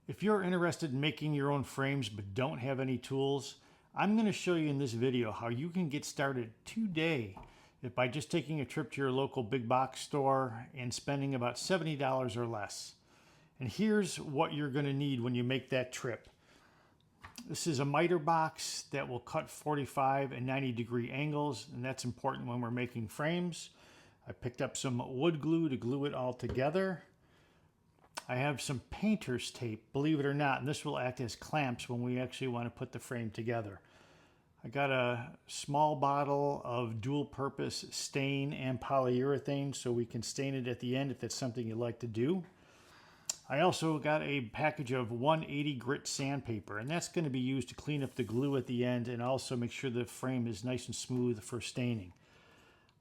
If you're interested in making your own frames but don't have any tools, I'm going to show you in this video how you can get started today by just taking a trip to your local big box store and spending about $70 or less. And here's what you're going to need when you make that trip. This is a miter box that will cut 45 and 90 degree angles, and that's important when we're making frames. I picked up some wood glue to glue it all together. I have some painter's tape, believe it or not, and this will act as clamps when we actually want to put the frame together. I got a small bottle of dual purpose stain and polyurethane so we can stain it at the end if that's something you'd like to do. I also got a package of 180 grit sandpaper, and that's going to be used to clean up the glue at the end and also make sure the frame is nice and smooth for staining.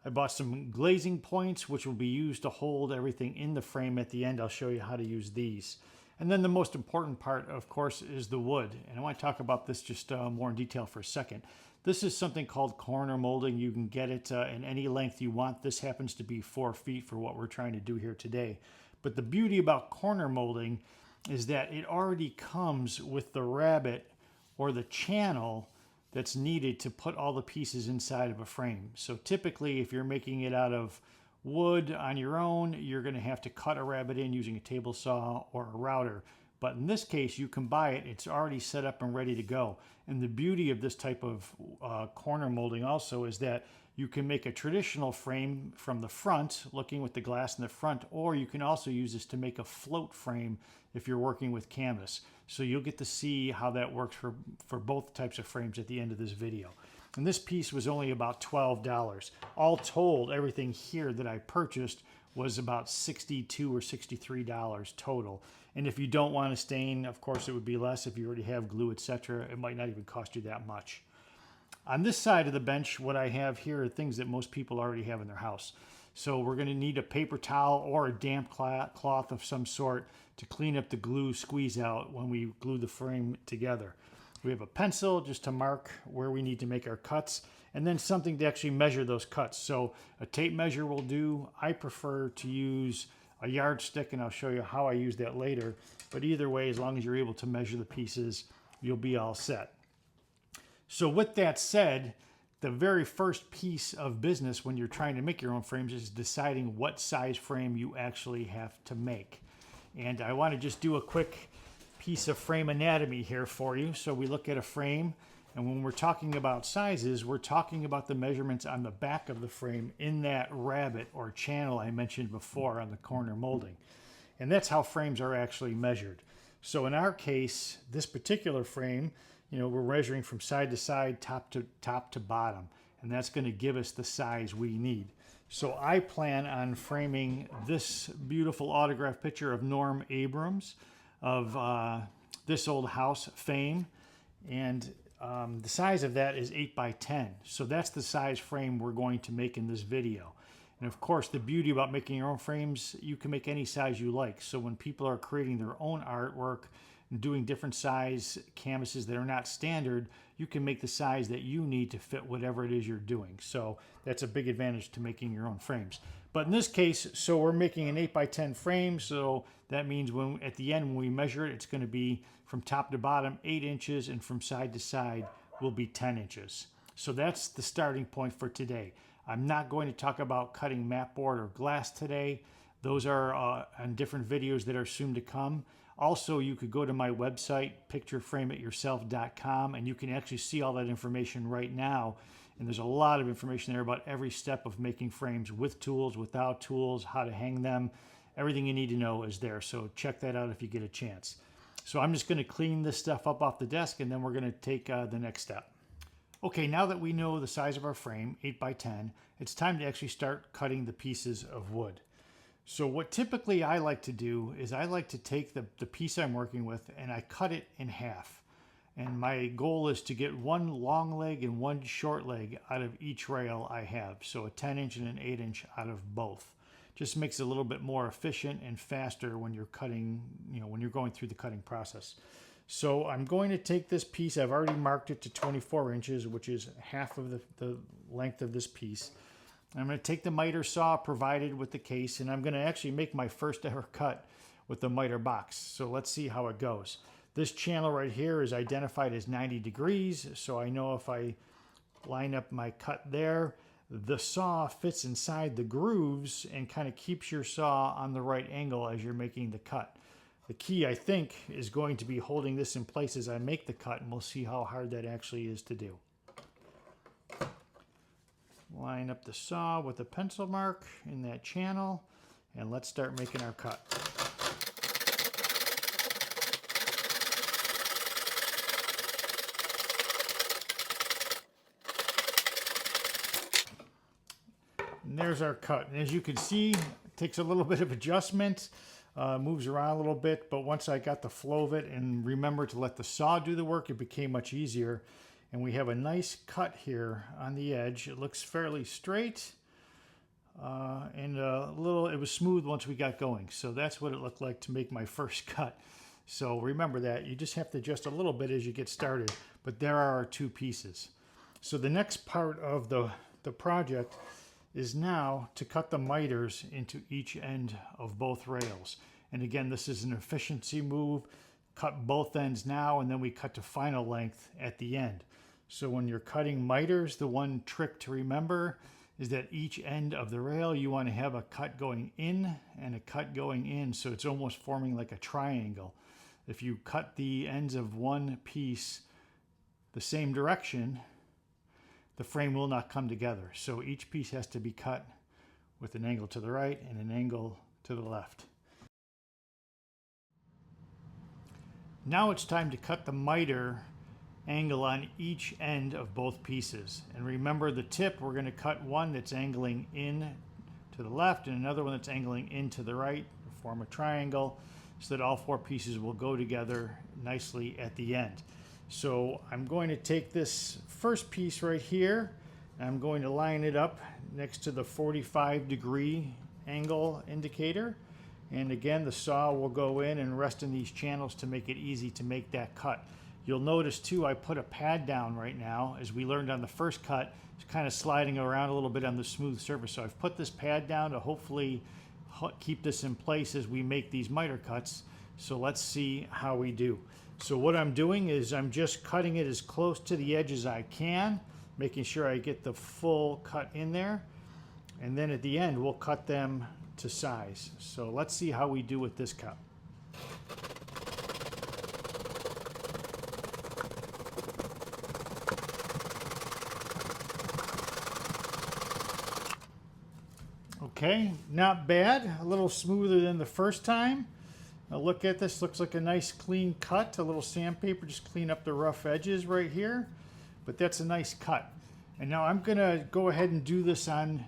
I bought some glazing points, which will be used to hold everything in the frame at the end. I'll show you how to use these. And then the most important part, of course, is the wood. And I want to talk about this just more in detail for a second. This is something called corner molding. You can get it in any length you want. This happens to be 4 feet for what we're trying to do here today. But the beauty about corner molding is that it already comes with the rabbet or the channel that's needed to put all the pieces inside of a frame. So typically, if you're making it out of wood on your own, you're going to have to cut a rabbet in using a table saw or a router. But in this case, you can buy it. It's already set up and ready to go. And the beauty of this type of corner molding also is that you can make a traditional frame from the front, looking with the glass in the front, or you can also use this to make a float frame if you're working with canvas. So you'll get to see how that works for both types of frames at the end of this video. And this piece was only about $12. All told, everything here that I purchased was about $62 or $63 total. And if you don't want to stain, of course it would be less. If you already have glue, etc., it might not even cost you that much. On this side of the bench, what I have here are things that most people already have in their house. So we're going to need a paper towel or a damp cloth of some sort to clean up the glue squeeze out when we glue the frame together. We have a pencil just to mark where we need to make our cuts, and then something to actually measure those cuts. So a tape measure will do. I prefer to use a yardstick, and I'll show you how I use that later. But either way, as long as you're able to measure the pieces, you'll be all set. So with that said, the very first piece of business when you're trying to make your own frames is deciding what size frame you actually have to make. And I want to just do a quick piece of frame anatomy here for you. So we look at a frame, and when we're talking about sizes, we're talking about the measurements on the back of the frame in that rabbet or channel I mentioned before on the corner molding. And that's how frames are actually measured. So in our case, this particular frame, we're measuring from side to side, top to bottom, and that's going to give us the size we need. So I plan on framing this beautiful autograph picture of Norm Abrams of This Old House fame, and the size of that is 8 by 10. So that's the size frame we're going to make in this video. And of course, the beauty about making your own frames, you can make any size you like. So when people are creating their own artwork and doing different size canvases that are not standard, you can make the size that you need to fit whatever it is you're doing. So that's a big advantage to making your own frames. But in this case, so we're making an 8 by 10 frame. So that means when at the end, when we measure it, it's going to be from top to bottom 8 inches, and from side to side will be 10 inches. So that's the starting point for today. I'm not going to talk about cutting mat board or glass today. Those are on different videos that are soon to come. Also, you could go to my website, pictureframeityourself.com, and you can actually see all that information right now. And there's a lot of information there about every step of making frames with tools, without tools, how to hang them. Everything you need to know is there. So check that out if you get a chance. So I'm just going to clean this stuff up off the desk, and then we're going to take the next step. Okay, now that we know the size of our frame, 8 by 10, it's time to actually start cutting the pieces of wood. So what typically I like to do is I like to take the piece I'm working with and I cut it in half. And my goal is to get one long leg and one short leg out of each rail I have. So a 10-inch and an 8-inch out of both. Just makes it a little bit more efficient and faster when you're cutting, when you're going through the cutting process. So I'm going to take this piece, I've already marked it to 24 inches, which is half of the length of this piece. I'm going to take the miter saw provided with the case, and I'm going to actually make my first ever cut with the miter box. So let's see how it goes. This channel right here is identified as 90 degrees, so I know if I line up my cut there, the saw fits inside the grooves and kind of keeps your saw on the right angle as you're making the cut. The key, I think, is going to be holding this in place as I make the cut, and we'll see how hard that actually is to do. Line up the saw with a pencil mark in that channel, and let's start making our cut. And there's our cut. And as you can see, it takes a little bit of adjustment, moves around a little bit, but once I got the flow of it and remember to let the saw do the work, it became much easier. And we have a nice cut here on the edge. It looks fairly straight and it was smooth once we got going. So that's what it looked like to make my first cut. So remember that. You just have to adjust a little bit as you get started, but there are our two pieces. So the next part of the project is now to cut the miters into each end of both rails. And again, this is an efficiency move. Cut both ends now, and then we cut to final length at the end. So when you're cutting miters, the one trick to remember is that each end of the rail, you want to have a cut going in and a cut going in, so it's almost forming like a triangle. If you cut the ends of one piece the same direction, the frame will not come together. So each piece has to be cut with an angle to the right and an angle to the left. Now it's time to cut the miter angle on each end of both pieces. And remember the tip, we're going to cut one that's angling in to the left and another one that's angling in to the right to form a triangle so that all four pieces will go together nicely at the end. So I'm going to take this first piece right here and I'm going to line it up next to the 45-degree angle indicator. And again, the saw will go in and rest in these channels to make it easy to make that cut. You'll notice too, I put a pad down right now. As we learned on the first cut, it's kind of sliding around a little bit on the smooth surface. So I've put this pad down to hopefully keep this in place as we make these miter cuts. So let's see how we do. So what I'm doing is I'm just cutting it as close to the edge as I can, making sure I get the full cut in there. And then at the end, we'll cut them to size. So let's see how we do with this cut. Okay, not bad. A little smoother than the first time. Now look at this, looks like a nice clean cut. A little sandpaper, just clean up the rough edges right here. But that's a nice cut. And now I'm gonna go ahead and do this on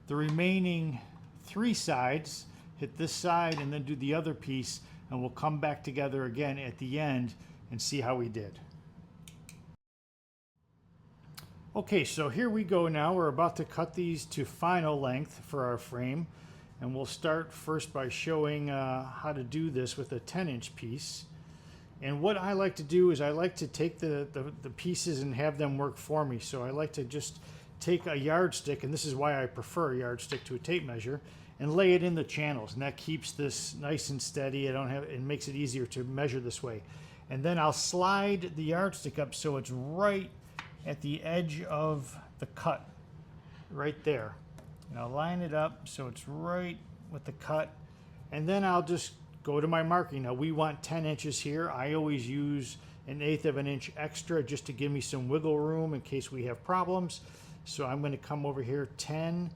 the remaining three sides. Hit this side and then do the other piece, and we'll come back together again at the end and see how we did. Okay, so here we go now. We're about to cut these to final length for our frame. And we'll start first by showing how to do this with a 10-inch piece. And what I like to do is I like to take the pieces and have them work for me. So I like to just take a yardstick, and this is why I prefer a yardstick to a tape measure, and lay it in the channels. And that keeps this nice and steady. It makes it easier to measure this way. And then I'll slide the yardstick up so it's right at the edge of the cut, right there. And I'll line it up so it's right with the cut. And then I'll just go to my marking. Now we want 10 inches here. I always use 1/8 of an inch extra just to give me some wiggle room in case we have problems. So I'm going to come over here 10,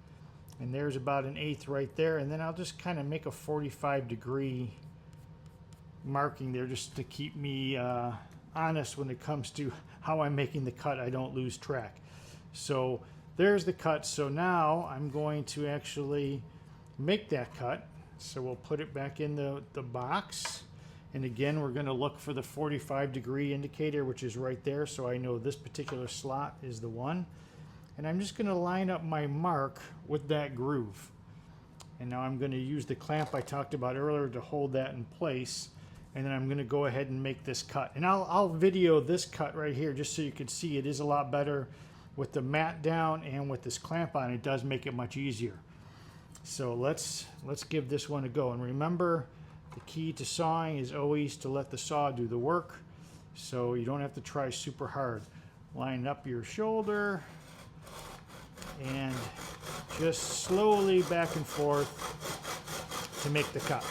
and there's about 1/8 right there. And then I'll just kind of make a 45-degree marking there just to keep me honest when it comes to how I'm making the cut. I don't lose track. So there's the cut. So now I'm going to actually make that cut. So we'll put it back in the box. And again, we're going to look for the 45-degree indicator, which is right there. So I know this particular slot is the one. And I'm just going to line up my mark with that groove. And now I'm going to use the clamp I talked about earlier to hold that in place. And then I'm going to go ahead and make this cut. And I'll video this cut right here just so you can see it is a lot better with the mat down and with this clamp on. It does make it much easier. So let's give this one a go. And remember, The key to sawing is always to let the saw do the work, so you don't have to try super hard. Line up your shoulder and just slowly back and forth to make the cut.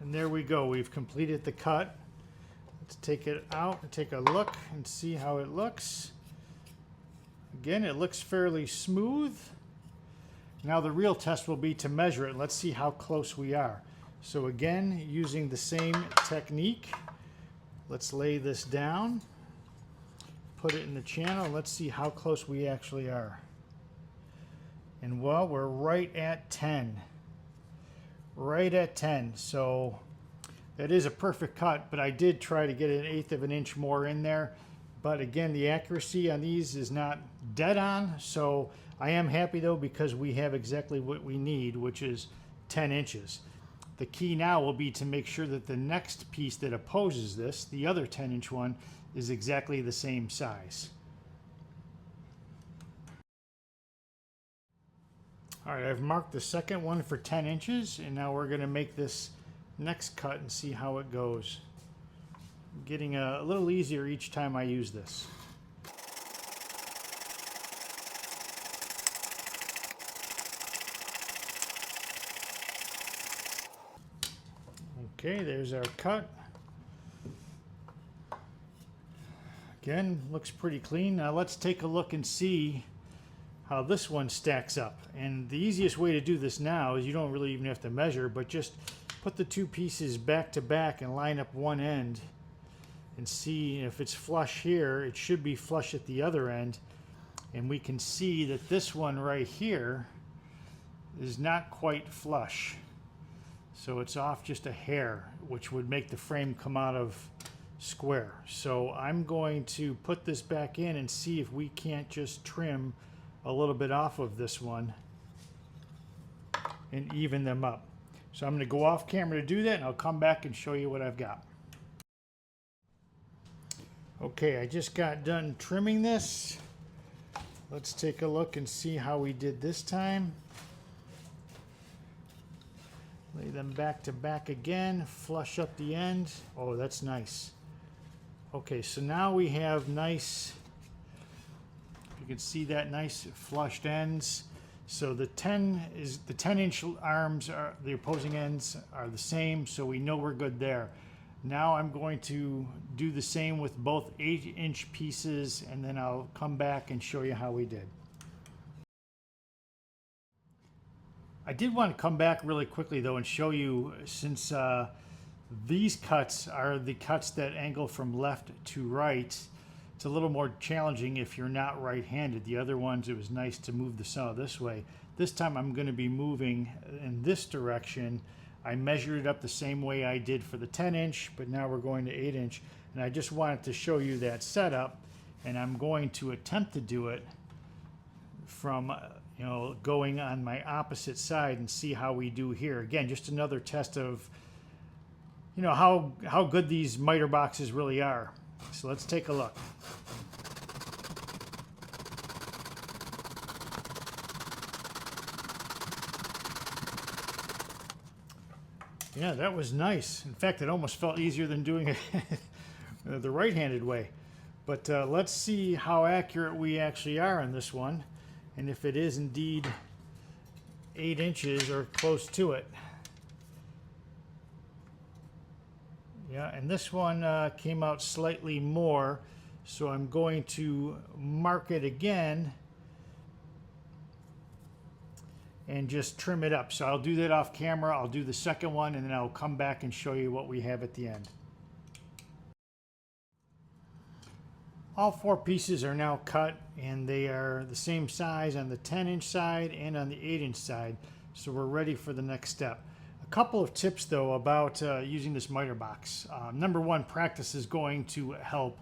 And there we go, we've completed the cut. Let's take it out and take a look and see how it looks. Again, it looks fairly smooth. Now the real test will be to measure it. Let's see how close we are. So again, using the same technique, let's lay this down, put it in the channel, and let's see how close we actually are. And well, we're right at 10. Right at 10. So that is a perfect cut, but I did try to get 1/8 of an inch more in there. But again, the accuracy on these is not dead on, so I am happy though because we have exactly what we need, which is 10 inches. The key now will be to make sure that the next piece that opposes this, the other 10-inch one, is exactly the same size. All right, I've marked the second one for 10 inches, and now we're going to make this next cut and see how it goes. I'm getting a little easier each time I use this. Okay, there's our cut. Again, looks pretty clean. Now let's take a look and see how this one stacks up. And the easiest way to do this now is you don't really even have to measure, but just put the two pieces back to back and line up one end and see if it's flush here. It should be flush at the other end. And we can see that this one right here is not quite flush. So it's off just a hair, which would make the frame come out of square. So I'm going to put this back in and see if we can't just trim a little bit off of this one and even them up. So I'm going to go off camera to do that, and I'll come back and show you what I've got. Okay, I just got done trimming this. Let's take a look and see how we did this time. Lay them back to back again, flush up the end. Oh, that's nice. Okay, so now we have nice, you can see that nice flushed ends. So the 10-inch arms, are the opposing ends are the same, so we know we're good there. Now I'm going to do the same with both 8-inch pieces, and then I'll come back and show you how we did. I did want to come back really quickly though and show you, since these cuts are the cuts that angle from left to right, it's a little more challenging if you're not right-handed. The other ones, it was nice to move the saw this way. This time I'm going to be moving in this direction. I measured it up the same way I did for the 10-inch, but now we're going to 8-inch. And I just wanted to show you that setup, and I'm going to attempt to do it from going on my opposite side and see how we do here. Again, just another test of how good these miter boxes really are. So let's take a look. Yeah, that was nice. In fact, it almost felt easier than doing it the right-handed way. But let's see how accurate we actually are on this one, and if it is indeed 8 inches or close to it. Yeah, and this one came out slightly more, so I'm going to mark it again and just trim it up. So I'll do that off camera. I'll do the second one, and then I'll come back and show you what we have at the end. All 4 pieces are now cut, and they are the same size on the 10-inch side and on the 8-inch side, so we're ready for the next step. A couple of tips though about using this miter box. Number one, practice is going to help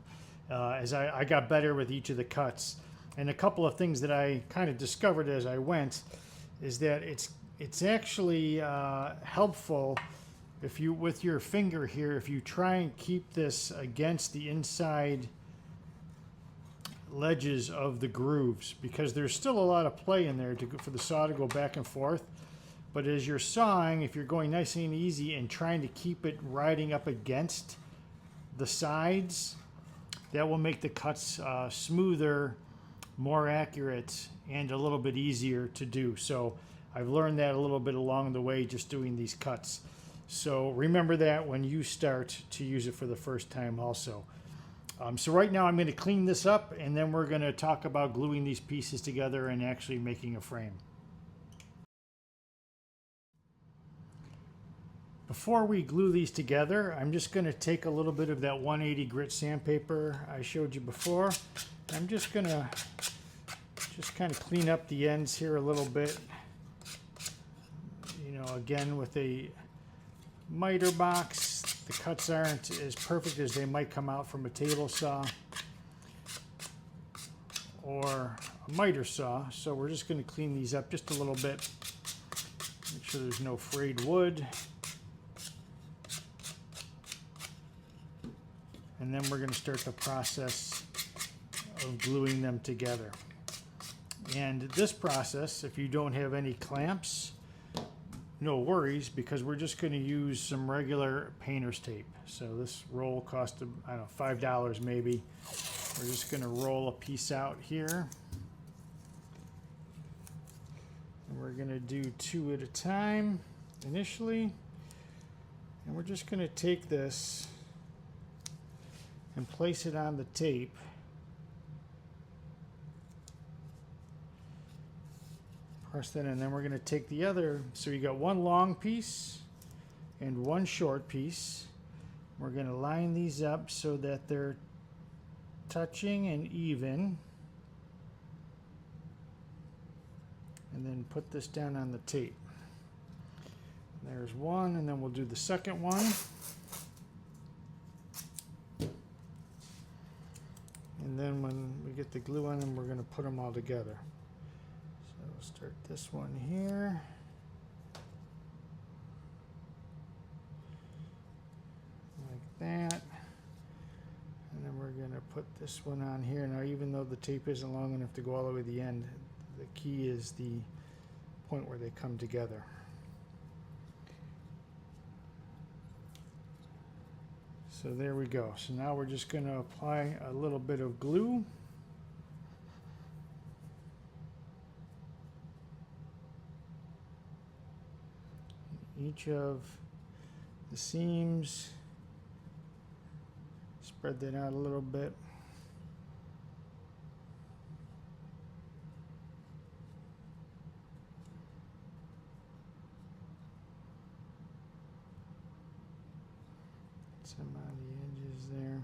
as I got better with each of the cuts. And a couple of things that I kind of discovered as I went is that it's actually helpful if you, with your finger here, if you try and keep this against the inside ledges of the grooves, because there's still a lot of play in there for the saw to go back and forth. But as you're sawing, if you're going nice and easy and trying to keep it riding up against the sides, that will make the cuts smoother, more accurate, and a little bit easier to do. So I've learned that a little bit along the way just doing these cuts. So remember that when you start to use it for the first time also. So right now I'm going to clean this up, and then we're going to talk about gluing these pieces together and actually making a frame. Before we glue these together, I'm just going to take a little bit of that 180 grit sandpaper I showed you before. I'm just going to kind of clean up the ends here a little bit. You know, again, with a miter box, the cuts aren't as perfect as they might come out from a table saw or a miter saw. So we're just going to clean these up just a little bit. Make sure there's no frayed wood. And then we're going to start the process of gluing them together. And this process, if you don't have any clamps, no worries, because we're just going to use some regular painter's tape. So this roll cost, I don't know, $5 maybe. We're just going to roll a piece out here. And we're going to do 2 at a time initially. And we're just going to take this and place it on the tape. Press that in, and then we're going to take the other, so you got one long piece and one short piece. We're going to line these up so that they're touching and even. And then put this down on the tape. There's one, and then we'll do the second one. And then when we get the glue on them, we're going to put them all together. So we'll start this one here. Like that. And then we're going to put this one on here. Now, even though the tape isn't long enough to go all the way to the end, the key is the point where they come together. So there we go. So now we're just going to apply a little bit of glue. Each of the seams. Spread that out a little bit. Some on the edges there.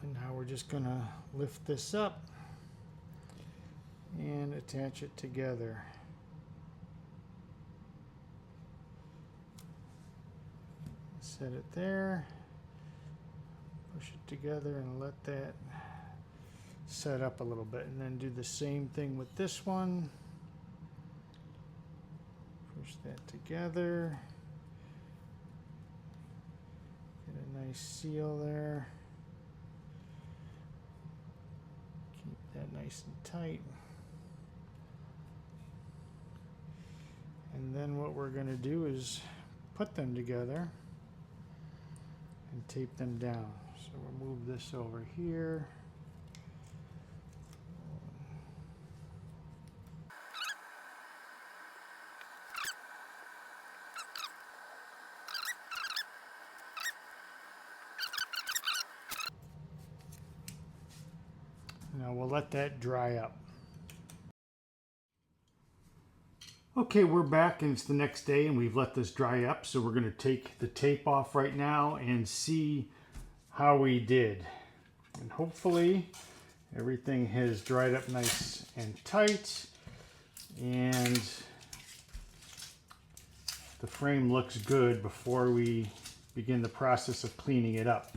And now we're just going to lift this up and attach it together. Set it there. Push it together and let that set up a little bit, and then do the same thing with this one. Push that together. Get a nice seal there. Keep that nice and tight. And then what we're going to do is put them together and tape them down. So we'll move this over here. Now we'll let that dry up. Okay, we're back and it's the next day and we've let this dry up. So we're going to take the tape off right now and see how we did. And hopefully everything has dried up nice and tight. And the frame looks good before we begin the process of cleaning it up.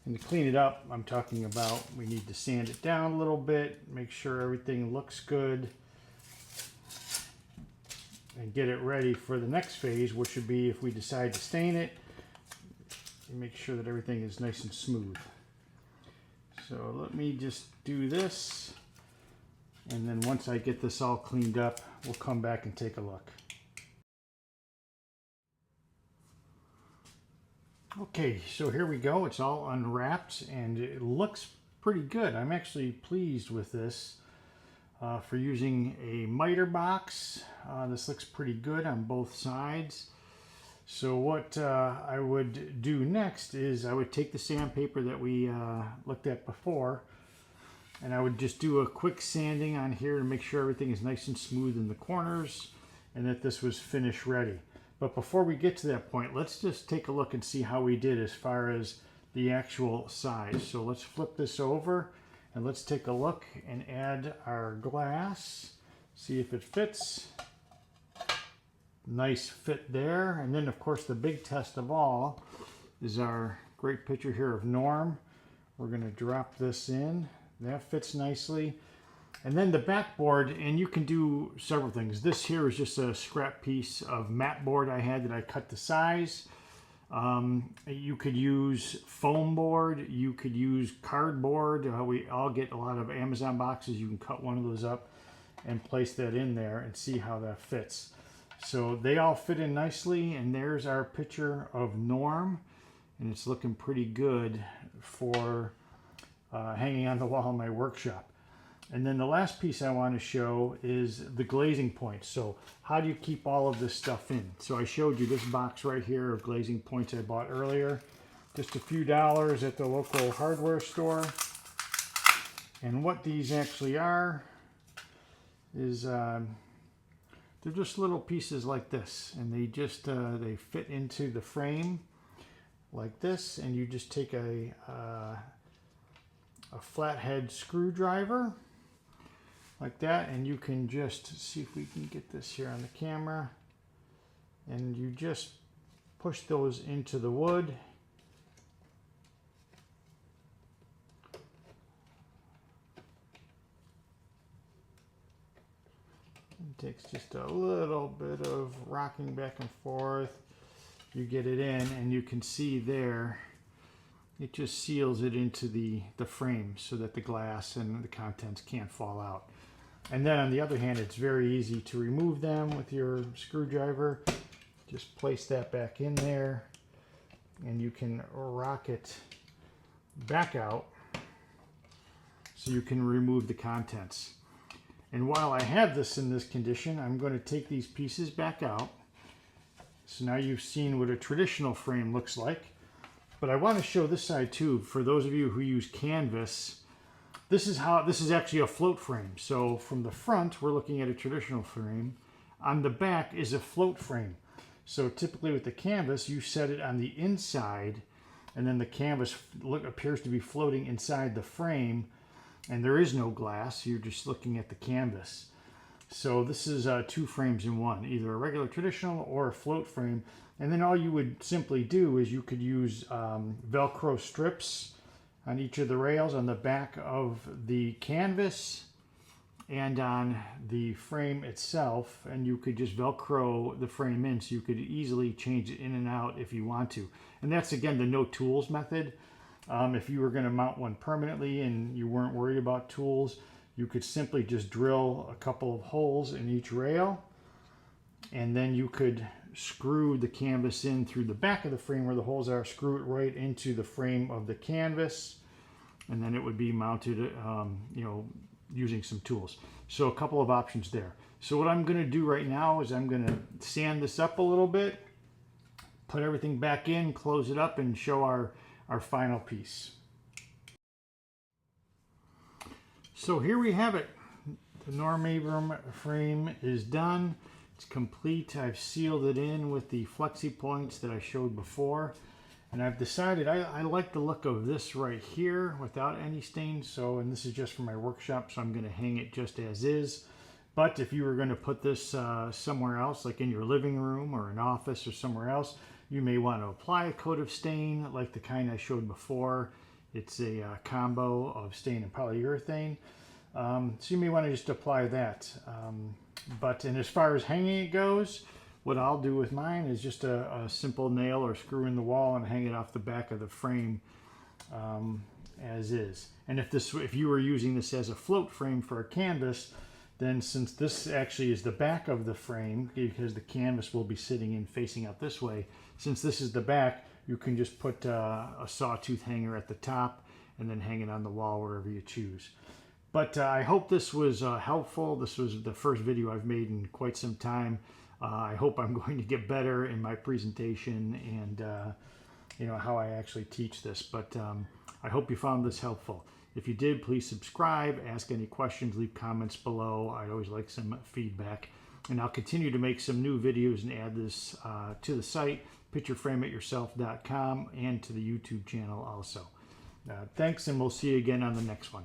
And to clean it up, I'm talking about we need to sand it down a little bit, make sure everything looks good. and get it ready for the next phase, which would be if we decide to stain it, and make sure that everything is nice and smooth. So let me just do this, and then once I get this all cleaned up, we'll come back and take a look. Okay, so here we go. It's all unwrapped and it looks pretty good. I'm actually pleased with this for using a miter box. This looks pretty good on both sides. So what I would do next is I would take the sandpaper that we looked at before, and I would just do a quick sanding on here to make sure everything is nice and smooth in the corners and that this was finish ready. But before we get to that point, let's just take a look and see how we did as far as the actual size. So let's flip this over and let's take a look and add our glass, see if it fits. Nice fit there. And then of course the big test of all is our great picture here of Norm. We're going to drop this in. That fits nicely. And then the backboard, and you can do several things. This here is just a scrap piece of mat board I had that I cut to size. You could use foam board, you could use cardboard. We all get a lot of Amazon boxes. You can cut one of those up and place that in there and see how that fits. So they all fit in nicely, and there's our picture of Norm, and it's looking pretty good for hanging on the wall in my workshop. And then the last piece I want to show is the glazing points. So how do you keep all of this stuff in? So I showed you this box right here of glazing points I bought earlier. Just a few dollars at the local hardware store. And what these actually are is they're just little pieces like this. And they just they fit into the frame like this. And you just take a flathead screwdriver like that, and you can just see if we can get this here on the camera, and you just push those into the wood. It takes just a little bit of rocking back and forth. You get it in, and you can see there it just seals it into the frame so that the glass and the contents can't fall out. And then on the other hand, it's very easy to remove them with your screwdriver. Just place that back in there and you can rock it back out so you can remove the contents. And while I have this in this condition, I'm going to take these pieces back out. So now you've seen what a traditional frame looks like. But I want to show this side too. For those of you who use canvas, this is actually a float frame. So from the front, we're looking at a traditional frame. On the back is a float frame. So typically with the canvas, you set it on the inside, and then the canvas appears to be floating inside the frame, and there is no glass. You're just looking at the canvas. So this is two frames in one, either a regular traditional or a float frame. And then all you would simply do is you could use Velcro strips on each of the rails on the back of the canvas and on the frame itself, and you could just Velcro the frame in so you could easily change it in and out if you want to. And that's again the no tools method. If you were going to mount one permanently and you weren't worried about tools, you could simply just drill a couple of holes in each rail, and then you could screw the canvas in through the back of the frame where the holes are, screw it right into the frame of the canvas, and then it would be mounted, you know, using some tools. So a couple of options there. So what I'm going to do right now is I'm going to sand this up a little bit, put everything back in, close it up, and show our final piece. So here we have it. The Norm Abram frame is done. It's complete. I've sealed it in with the flexi points that I showed before. And I've decided I like the look of this right here without any stains. So, and this is just for my workshop, so I'm going to hang it just as is. But if you were going to put this somewhere else, like in your living room or an office or somewhere else, you may want to apply a coat of stain like the kind I showed before. It's a combo of stain and polyurethane. So you may want to just apply that. And as far as hanging it goes, what I'll do with mine is just a simple nail or screw in the wall and hang it off the back of the frame as is. And if you were using this as a float frame for a canvas, then since this actually is the back of the frame, because the canvas will be sitting in facing out this way, since this is the back, you can just put a sawtooth hanger at the top and then hang it on the wall wherever you choose. But I hope this was helpful. This was the first video I've made in quite some time. I hope I'm going to get better in my presentation and how I actually teach this. But I hope you found this helpful. If you did, please subscribe, ask any questions, leave comments below. I'd always like some feedback. And I'll continue to make some new videos and add this to the site, pictureframeityourself.com, and to the YouTube channel also. Thanks, and we'll see you again on the next one.